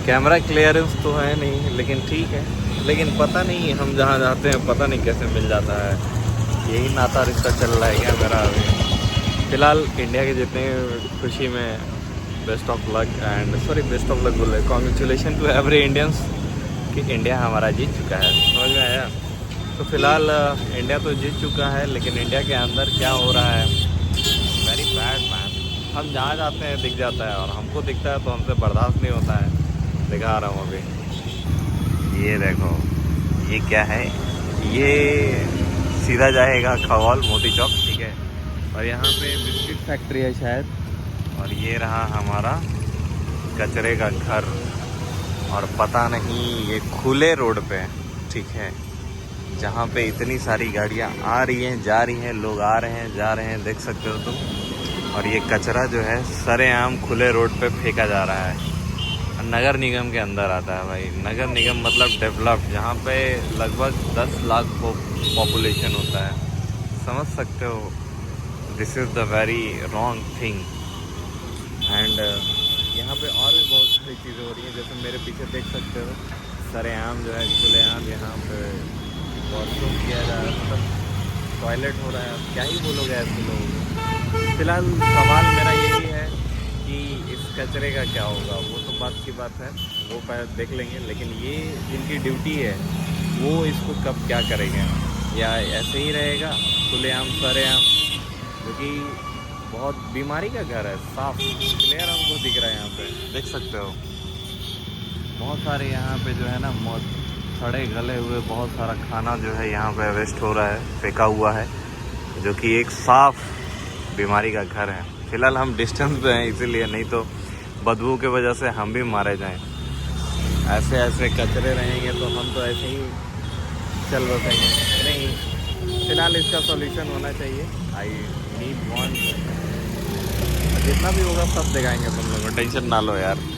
Camera clearance तो है नहीं, लेकिन ठीक है। लेकिन पता नहीं हम जहाँ जाते हैं पता नहीं कैसे मिल जाता है। यही नाता रिश्ता चल रहा है क्या मेरा अभी। फ़िलहाल इंडिया के जितने खुशी में best of luck and sorry best of luck बोले, कॉन्ग्रेचुलेशन टू एवरी इंडियंस कि इंडिया हमारा जीत चुका है। समझ में आया। तो फ़िलहाल इंडिया तो जीत चुका है, लेकिन इंडिया के अंदर क्या हो रहा है वेरी बैड मैन। हम जहाँ जाते हैं दिख जाता है, और हमको दिखता है तो हमसे बर्दाश्त नहीं होता है। दिखा रहा हूँ अभी, ये देखो ये क्या है। ये सीधा जाएगा खगौल मोती चौक, ठीक है। और यहाँ पे बिस्किट फैक्ट्री है शायद। और ये रहा हमारा कचरे का घर। और पता नहीं ये खुले रोड पे, ठीक है, जहाँ पे इतनी सारी गाड़ियाँ आ रही हैं जा रही हैं, लोग आ रहे हैं जा रहे हैं, देख सकते हो तुम। और ये कचरा जो है सरेआम खुले रोड पे फेंका जा रहा है। नगर निगम के अंदर आता है भाई। नगर निगम मतलब डेवलप्ड, जहाँ पे लगभग 10 लाख पॉपुलेशन होता है। समझ सकते हो, this is the very wrong thing. And यहाँ पे और भी बहुत सारी चीज़ें हो रही हैं, जैसे मेरे पीछे देख सकते हो सरेआम जो है खुलेआम यहाँ पे वॉशरूम किया जा रहा है, मतलब टॉयलेट हो रहा है। अब क्या ही बोलोगे ऐसे लोगों को। फिलहाल सवाल मेरा यही है कि इस कचरे का क्या होगा। वो तो बात की बात है, वो देख लेंगे। लेकिन ये जिनकी ड्यूटी है वो इसको कब क्या करेंगे, या ऐसे ही रहेगा खुलेआम सरेआम, क्योंकि बहुत बीमारी का घर है। साफ क्लियर हमको दिख रहा है, यहाँ पे देख सकते हो बहुत सारे यहाँ पे जो है ना सड़े गले हुए बहुत सारा खाना जो है यहाँ पे वेस्ट हो रहा है, फेंका हुआ है, जो कि एक साफ बीमारी का घर है। फिलहाल हम डिस्टेंस पे हैं इसीलिए, नहीं तो बदबू के वजह से हम भी मारे जाएं। ऐसे ऐसे कचरे रहेंगे तो हम तो ऐसे ही चल बसेंगे नहीं। फिलहाल इसका सॉल्यूशन होना चाहिए। आई नीड वांट, जितना भी होगा सब दिखाएंगे तुम लोगों को, टेंशन ना लो यार।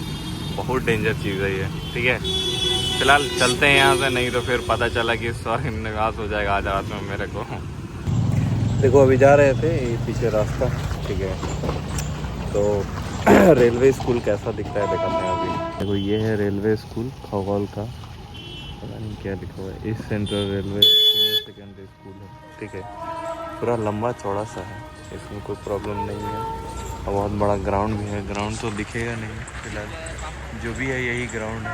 बहुत डेंजर चीज़ है ये, ठीक है। फिलहाल चलते हैं यहाँ से, नहीं तो फिर पता चला कि निवास हो जाएगा आज रात में मेरे को। देखो अभी जा रहे थे ये पीछे रास्ता, ठीक है। तो रेलवे स्कूल कैसा दिखता है दिखाते हैं अभी। देखो ये है रेलवे स्कूल खगौल का, पता नहीं क्या लिखा हुआ है, east central railway senior secondary school है, ठीक है। पूरा लंबा चौड़ा सा है, इसमें कोई प्रॉब्लम नहीं है। और बहुत बड़ा ग्राउंड भी है। ग्राउंड तो दिखेगा नहीं फिलहाल, जो भी है यही ग्राउंड है।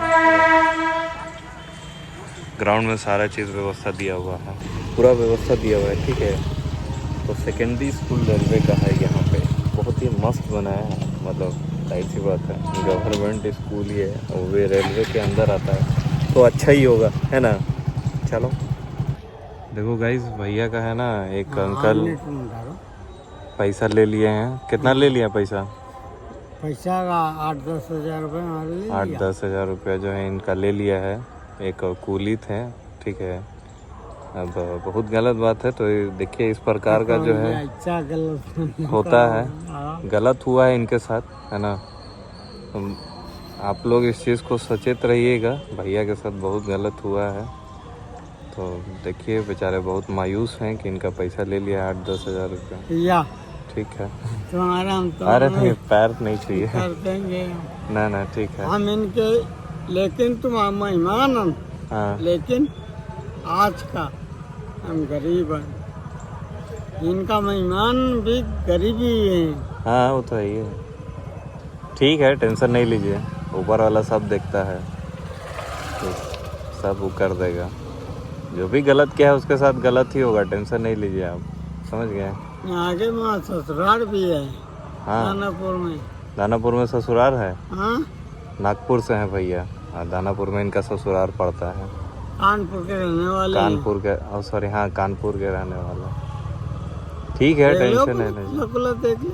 ग्राउंड में सारा चीज़ व्यवस्था दिया हुआ है, पूरा व्यवस्था दिया हुआ है, ठीक है। तो सेकेंडरी स्कूल रेलवे का है यहाँ पे, बहुत ही मस्त बनाया है। मतलब जाहिर सी बात है, गवर्नमेंट स्कूल ही है और वे रेलवे के अंदर आता है तो अच्छा ही होगा, है ना। चलो देखो गाइस, भैया का है ना एक अंकल पैसा ले लिए हैं। कितना ले लिया पैसा? पैसा का 8-10 हज़ार रुपये 8-10 हज़ार रुपया जो है इनका ले लिया है। एक कूली थे, ठीक है। अब बहुत गलत बात है, तो देखिए इस प्रकार का जो है अच्छा गलत होता है, गलत हुआ है इनके साथ, है ना। तो आप लोग इस चीज़ को सचेत रहिएगा, भैया के साथ बहुत गलत हुआ है। तो देखिए बेचारे बहुत मायूस हैं कि इनका पैसा ले लिया 8-10 हज़ार रुपया, ठीक है। तुम्हारा हम तो अरे नहीं, पैर नहीं चाहिए, कर देंगे ना ठीक है। हम इनके, लेकिन तुम मेहमान हम, हाँ लेकिन आज का हम गरीब हैं, इनका मेहमान भी गरीब ही है। हाँ वो तो है ही है, ठीक है, टेंशन नहीं लीजिए, ऊपर वाला सब देखता है, तो सब वो कर देगा। जो भी गलत किया है उसके साथ गलत ही होगा, टेंशन नहीं लीजिए आप, समझ गए। आगे वहाँ ससुराल भी है। हाँ दानापुर में। दानापुर में ससुराल है। हाँ नागपुर से है भैया, और दानापुर में इनका ससुराल पड़ता है। कानपुर के रहने वाले, कानपुर के, सॉरी हाँ कानपुर के रहने वाला, ठीक है, टेंशन नहीं लीजिए।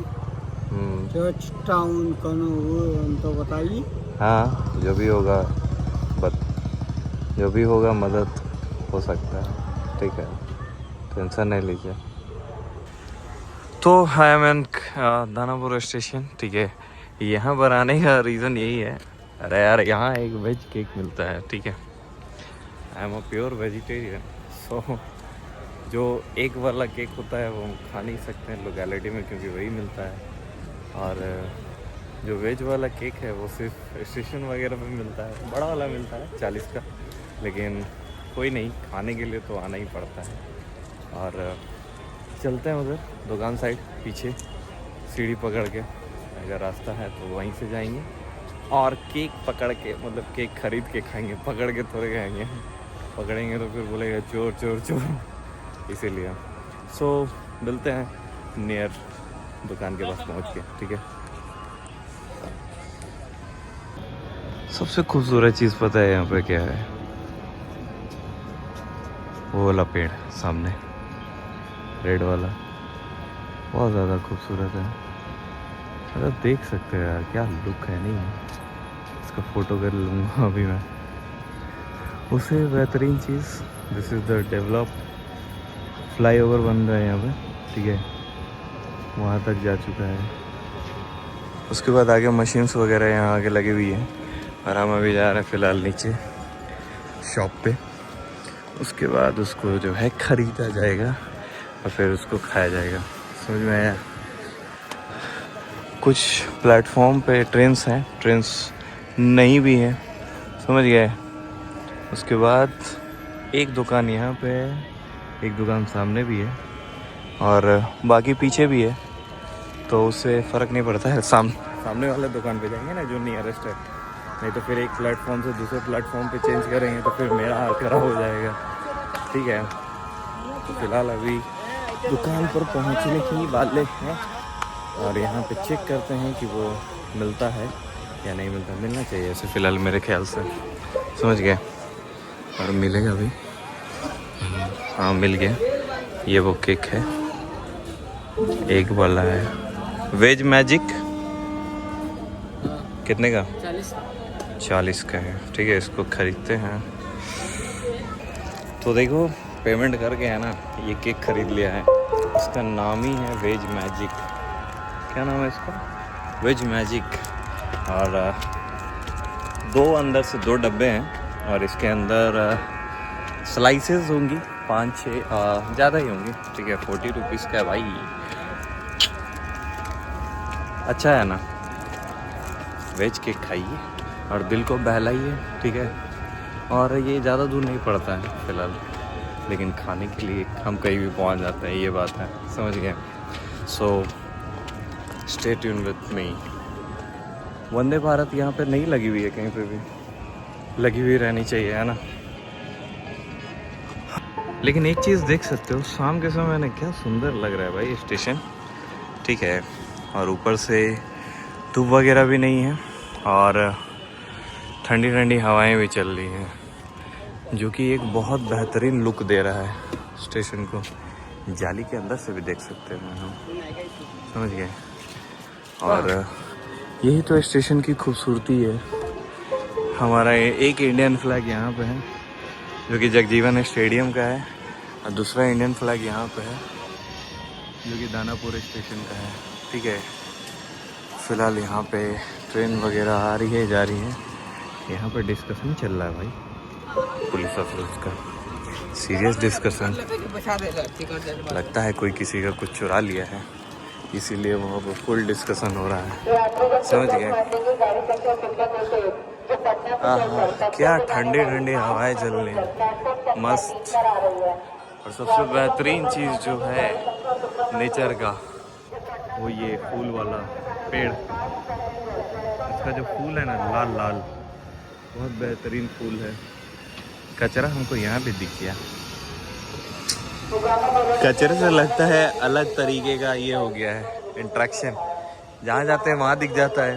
चर्च टाउन कौन तो बताइए। हाँ जो भी होगा जो भी होगा मदद हो सकता है, ठीक है, टेंशन नहीं लीजिए। तो I am in Danapur station, ठीक है। यहाँ पर आने का रीज़न यही है, अरे यार यहाँ एक वेज केक मिलता है, ठीक है। I am a pure vegetarian, so जो एक वाला केक होता है वो हम खा नहीं सकते हैं लोकेलिटी में, क्योंकि वही मिलता है। और जो वेज वाला केक है वो सिर्फ स्टेशन वगैरह पे मिलता है, बड़ा वाला मिलता है 40 का, लेकिन कोई नहीं, खाने के लिए तो आना ही पड़ता है। और चलते हैं उधर दुकान साइड, पीछे सीढ़ी पकड़ के, अगर रास्ता है तो वहीं से जाएंगे और केक पकड़ के, मतलब केक खरीद के खाएंगे, पकड़ के थोड़े खाएंगे, पकड़ेंगे तो फिर बोलेगा चोर चोर चोर, इसीलिए। सो मिलते हैं नियर दुकान के पास पहुंच के, ठीक है। सबसे खूबसूरत चीज़ पता है यहाँ पे क्या है? वो वाला पेड़ सामने, रेड वाला, बहुत ज़्यादा खूबसूरत है। अगर देख सकते हो यार, क्या लुक है, नहीं? इसका फ़ोटो कर लूँगा अभी मैं। उससे बेहतरीन चीज़, this is the develop flyover बन रहा है यहाँ पे, ठीक है, वहाँ तक जा चुका है। उसके बाद आगे मशीन्स वगैरह यहाँ आगे लगी हुई है और हम अभी जा रहे हैं फ़िलहाल नीचे शॉप पे। उसके बाद उसको जो है ख़रीदा जाएगा और फिर उसको खाया जाएगा। समझ में आया? कुछ प्लेटफॉर्म पे ट्रेन्स हैं, ट्रेन्स नहीं भी है, समझ गए। उसके बाद एक दुकान यहाँ पे है, एक दुकान सामने भी है और बाकी पीछे भी है, तो उससे फ़र्क नहीं पड़ता है। सामने वाले दुकान पे जाएंगे ना जो नियरेस्ट है, नहीं तो फिर एक प्लेटफॉर्म से दूसरे प्लेटफॉर्म पे चेंज करेंगे तो फिर मेरा हाल खराब हो जाएगा, ठीक है। तो फिलहाल अभी दुकान पर पहुंचने की वाले हैं और यहाँ पे चेक करते हैं कि वो मिलता है या नहीं मिलता। मिलना चाहिए ऐसे फ़िलहाल मेरे ख्याल से, समझ गए। और मिलेगा भी, हाँ मिल गया। ये वो केक है, एक वाला है वेज मैजिक, कितने का? 40 का है, ठीक है। इसको ख़रीदते हैं। तो देखो पेमेंट करके है ना, ये केक ख़रीद लिया है। इसका नाम ही है वेज मैजिक। क्या नाम है इसका? Veg magic. और दो अंदर से 2 डब्बे हैं और इसके अंदर स्लाइसेस होंगी 5-6, ज़्यादा ही होंगी, ठीक है। 40 रुपीज़ का है भाई, अच्छा है ना। वेज केक खाइए और दिल को बहलाइए, ठीक है। और ये ज़्यादा दूर नहीं पड़ता है फ़िलहाल, लेकिन खाने के लिए हम कहीं भी पहुंच जाते हैं, ये बात है, समझ गए। So stay tune with me. Vande Bharat यहाँ पे नहीं लगी हुई है, कहीं पे भी लगी हुई रहनी चाहिए, है ना। लेकिन एक चीज़ देख सकते हो, शाम के समय में क्या सुंदर लग रहा है भाई स्टेशन, ठीक है। और ऊपर से धूप वगैरह भी नहीं है और ठंडी ठंडी हवाएं भी चल रही हैं, जो कि एक बहुत बेहतरीन लुक दे रहा है स्टेशन को। जाली के अंदर से भी देख सकते हैं हम, समझ गए। और यही तो स्टेशन की खूबसूरती है। हमारा एक इंडियन फ्लैग यहाँ पे है, जो कि जगजीवन स्टेडियम का है, और दूसरा इंडियन फ्लैग यहाँ पे है, जो कि दानापुर स्टेशन का है, ठीक है। फ़िलहाल यहाँ पे ट्रेन वगैरह आ रही है, जा रही है। यहाँ पे डिस्कशन चल रहा है भाई पुलिस ऑफिसर्स का, सीरियस डिस्कशन। लगता है कोई किसी का कुछ चुरा लिया है, इसीलिए वहाँ पर फुल डिस्कशन हो रहा है, समझ गए। क्या ठंडी ठंडी हवाएं चल रही हैं, मस्त। और सबसे बेहतरीन चीज़ जो है नेचर का, वो ये फूल वाला पेड़। इसका जो फूल है ना, लाल लाल, बहुत बेहतरीन फूल है। कचरा हमको यहाँ भी दिख गया, कचरे से लगता है अलग तरीके का ये हो गया है इंट्रैक्शन। जहाँ जाते हैं वहाँ दिख जाता है,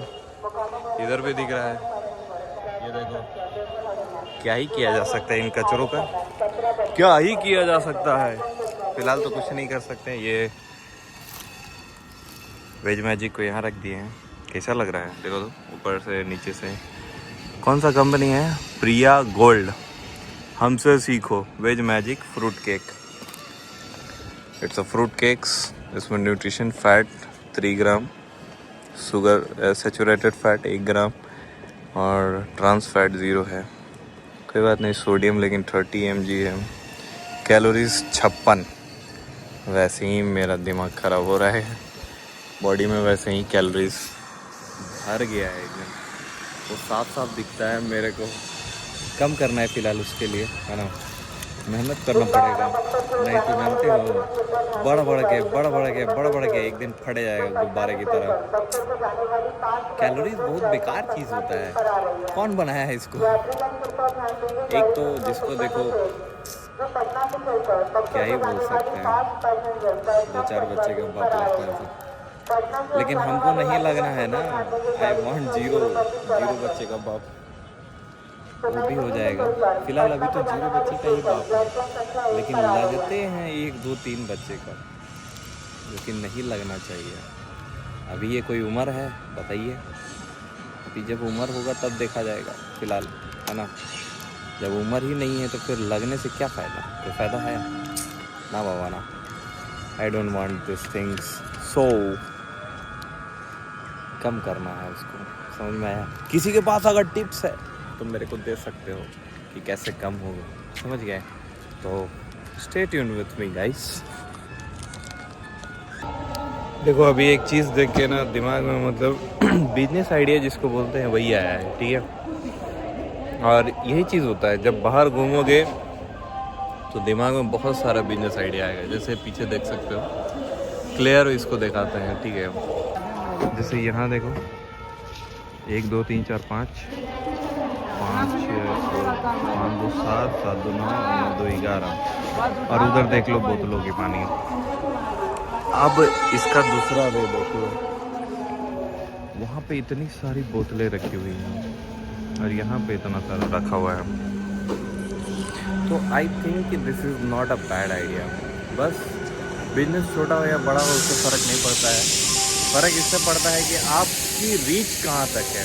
इधर भी दिख रहा है। ये देखो, क्या ही किया जा सकता है इन कचरों का, क्या ही किया जा सकता है। फिलहाल तो कुछ नहीं कर सकते। ये वेज मैजिक को यहाँ रख दिए हैं, कैसा लग रहा है देखो तो, ऊपर से नीचे से। कौन सा कंपनी है? प्रिया गोल्ड। हमसे सीखो veg magic fruit cake. It's a fruit cakes. इसमें nutrition fat 3 gram, sugar saturated fat 1 gram और ट्रांस फैट 0 है। कोई बात नहीं, सोडियम लेकिन 30 mg है। कैलोरीज 56। वैसे ही मेरा दिमाग ख़राब हो रहा है, बॉडी में वैसे ही कैलोरीज भर गया है एकदम, वो साफ साफ दिखता है मेरे को। कम करना है फिलहाल, उसके लिए है ना मेहनत करना पड़ेगा, नहीं तो जानते हो बढ़ के एक दिन फट जाएगा गुब्बारे की तरह। कैलोरीज बहुत बेकार चीज़ होता है, कौन बनाया है इसको? एक तो जिसको देखो क्या ही बोल सकते हैं, 2-4 बच्चे का बाप लगता है तो। लेकिन हमको नहीं लगना है ना, आई वांट जीरो बच्चे का बाप, वो भी हो जाएगा। फिलहाल अभी तो 0 बच्चे का ही बाप है, लेकिन लगते हैं 1, 2, 3 बच्चे का, लेकिन नहीं लगना चाहिए। अभी ये कोई उम्र है बताइए? अभी जब उम्र होगा तब देखा जाएगा, फिलहाल है ना। जब उम्र ही नहीं है तो फिर लगने से क्या फ़ायदा? कोई फ़ायदा है ना बाबा ना। I don't want this things, so कम करना है उसको, समझ में आया? किसी के पास अगर टिप्स है तो मेरे को दे सकते हो कि कैसे कम होगा, समझ गए? तो stay tuned with me guys. देखो अभी एक चीज़ देख के ना दिमाग में मतलब बिजनेस आइडिया जिसको बोलते हैं वही आया है, ठीक है। और यही चीज़ होता है, जब बाहर घूमोगे तो दिमाग में बहुत सारा बिजनेस आइडिया आएगा। जैसे पीछे देख सकते हो, क्लियर इसको दिखाते हैं, ठीक है। जैसे यहाँ देखो 1 2 3 4 5 5 5 2 7 7 2 9 9 2 11, और उधर देख लो बोतलों की पानी। अब इसका दूसरा वे देख लो, वहाँ पे इतनी सारी बोतलें रखी हुई हैं और यहाँ पे इतना सारा रखा हुआ है। तो आई थिंक कि this is not a bad idea. बस बिजनेस छोटा हो या बड़ा हो उससे फ़र्क नहीं पड़ता है, फ़र्क इससे पड़ता है कि आपकी रीच कहाँ तक है,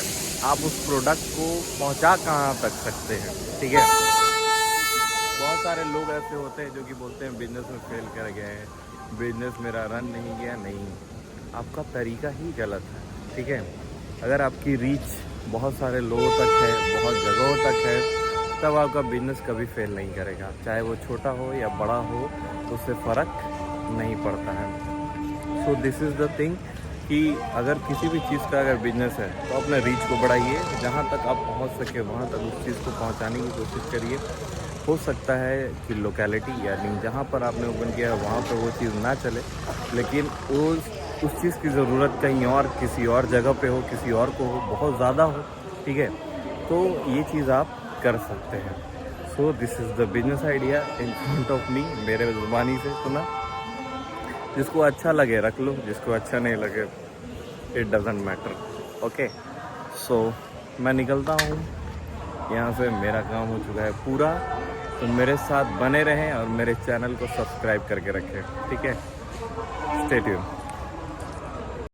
आप उस प्रोडक्ट को पहुँचा कहाँ तक सकते हैं, ठीक है। बहुत सारे लोग ऐसे होते हैं जो कि बोलते हैं बिजनेस में फेल कर गए हैं, बिजनेस मेरा रन नहीं गया। नहीं, आपका तरीका ही गलत है, ठीक है। अगर आपकी रीच बहुत सारे लोगों तक है, बहुत जगहों तक है, तब आपका बिजनेस कभी फेल नहीं करेगा, चाहे वो छोटा हो या बड़ा हो, उससे फ़र्क नहीं पड़ता है। So this is the thing कि अगर किसी भी चीज़ का अगर बिजनेस है तो अपने रीच को बढ़ाइए, जहाँ तक आप पहुँच सके वहाँ तक उस चीज़ को पहुँचाने की कोशिश करिए। हो सकता है कि लोकेलिटी यानी जहाँ पर आपने ओपन किया है वहाँ पर वो चीज़ ना चले, लेकिन उस चीज़ की ज़रूरत कहीं और किसी और जगह पे हो, किसी और को हो, बहुत ज़्यादा हो, ठीक है, तो ये चीज़ आप कर सकते हैं। So this is the business idea in front of me, मेरे ज़ुबानी से सुना। जिसको अच्छा लगे रख लो, जिसको अच्छा नहीं लगे इट डजेंट मैटर, ओके। सो मैं निकलता हूँ यहाँ से, मेरा काम हो चुका है पूरा। तो मेरे साथ बने रहें और मेरे चैनल को सब्सक्राइब करके रखें, ठीक है। Stay tuned.